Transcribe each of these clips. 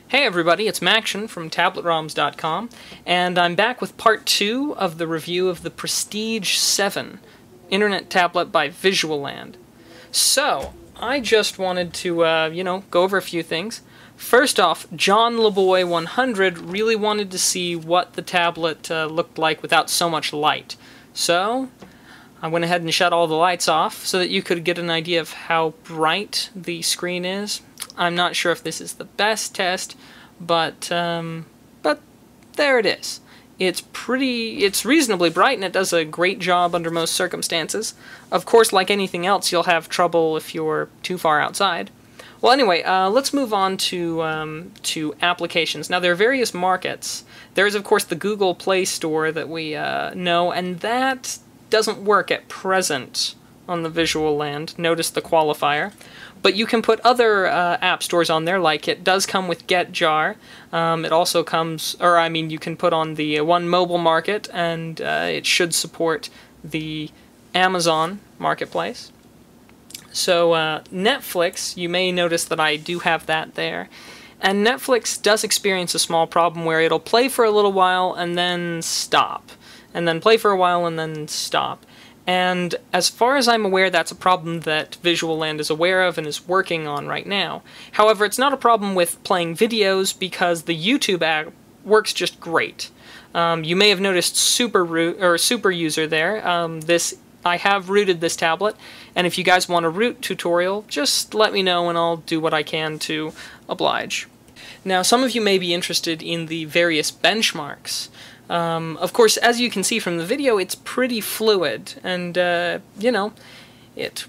Hey everybody, it's Maction from TabletRoms.com, and I'm back with part 2 of the review of the Prestige 7 Internet tablet by Visualland. So, I just wanted to, go over a few things. First off, John LeBoy 100 really wanted to see what the tablet looked like without so much light. So, I went ahead and shut all the lights off so that you could get an idea of how bright the screen is. I'm not sure if this is the best test, but there it is. It's reasonably bright, and it does a great job under most circumstances. Of course, like anything else, you'll have trouble if you're too far outside. Well, anyway, let's move on to applications. Now, there are various markets. There is, of course, the Google Play Store that we know, and that doesn't work at present on the Visualland. Notice the qualifier. But you can put other app stores on there, like it does come with GetJar. It also comes, you can put on the One Mobile Market, and it should support the Amazon Marketplace. So Netflix, you may notice that I do have that there. And Netflix does experience a small problem where it'll play for a little while and then stop. And then play for a while and then stop. And as far as I'm aware, that's a problem that Visualland is aware of and is working on right now. However, it's not a problem with playing videos because the YouTube app works just great. You may have noticed Super User there. I have rooted this tablet, and if you guys want a root tutorial, just let me know and I'll do what I can to oblige. Now, some of you may be interested in the various benchmarks. Of course, as you can see from the video, it's pretty fluid, and, it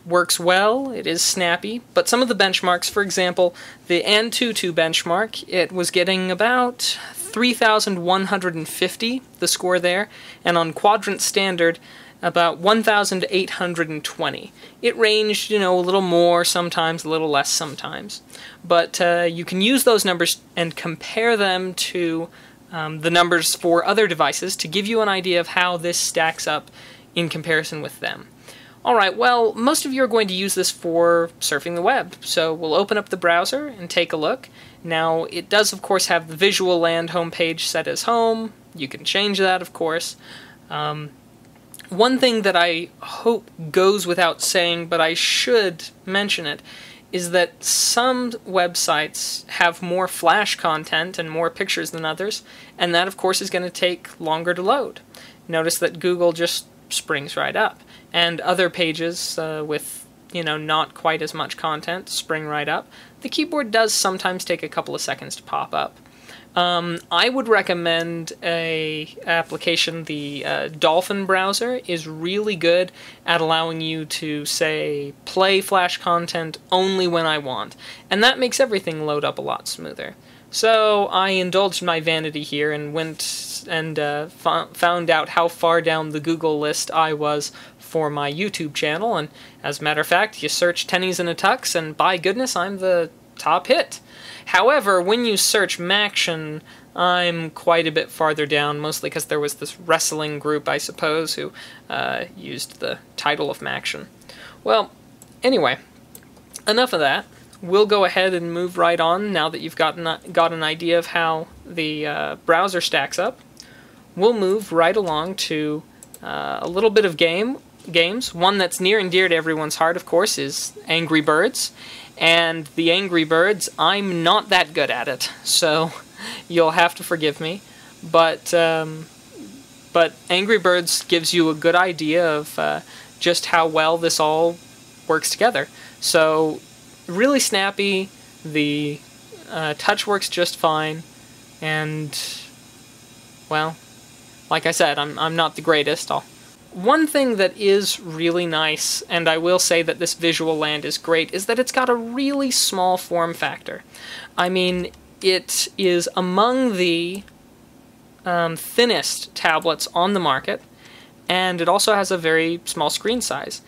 works well, it is snappy, but some of the benchmarks, for example, the Antutu benchmark, it was getting about 3,150, the score there, and on Quadrant Standard, about 1,820. It ranged, a little more sometimes, a little less sometimes. But you can use those numbers and compare them to the numbers for other devices to give you an idea of how this stacks up in comparison with them. Alright, well, most of you are going to use this for surfing the web, so we'll open up the browser and take a look. Now, it does, of course, have the Visualland homepage set as home. You can change that, of course. One thing that I hope goes without saying, but I should mention it, is that some websites have more Flash content and more pictures than others, and that, of course, is going to take longer to load. Notice that Google just springs right up, and other pages with, not quite as much content spring right up. The keyboard does sometimes take a couple of seconds to pop up. I would recommend a application, the Dolphin browser is really good at allowing you to, say, play Flash content only when I want, and that makes everything load up a lot smoother. So I indulged my vanity here and went and found out how far down the Google list I was for my YouTube channel, and as a matter of fact, you search Tennies in a Tux, and by goodness, I'm the top hit. However, when you search Maction, I'm quite a bit farther down, mostly because there was this wrestling group, I suppose, who used the title of Maction. Well, anyway, enough of that. We'll go ahead and move right on now that you've got an idea of how the browser stacks up. We'll move right along to a little bit of games. One that's near and dear to everyone's heart, of course, is Angry Birds. And the Angry Birds, I'm not that good at it, so you'll have to forgive me. But Angry Birds gives you a good idea of just how well this all works together. So, really snappy, the touch works just fine, and, well, like I said, I'm not the greatest. One thing that is really nice, and I will say that this Visualland is great, is that it's got a really small form factor. I mean, it is among the thinnest tablets on the market, and it also has a very small screen size.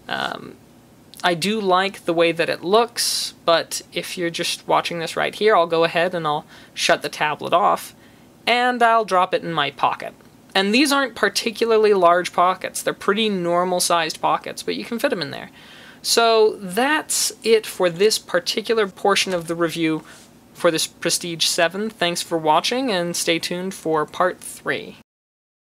I do like the way that it looks, but if you're just watching this right here, I'll go ahead and I'll shut the tablet off, and I'll drop it in my pocket. And these aren't particularly large pockets. They're pretty normal-sized pockets, but you can fit them in there. So that's it for this particular portion of the review for this Prestige 7. Thanks for watching, and stay tuned for part 3.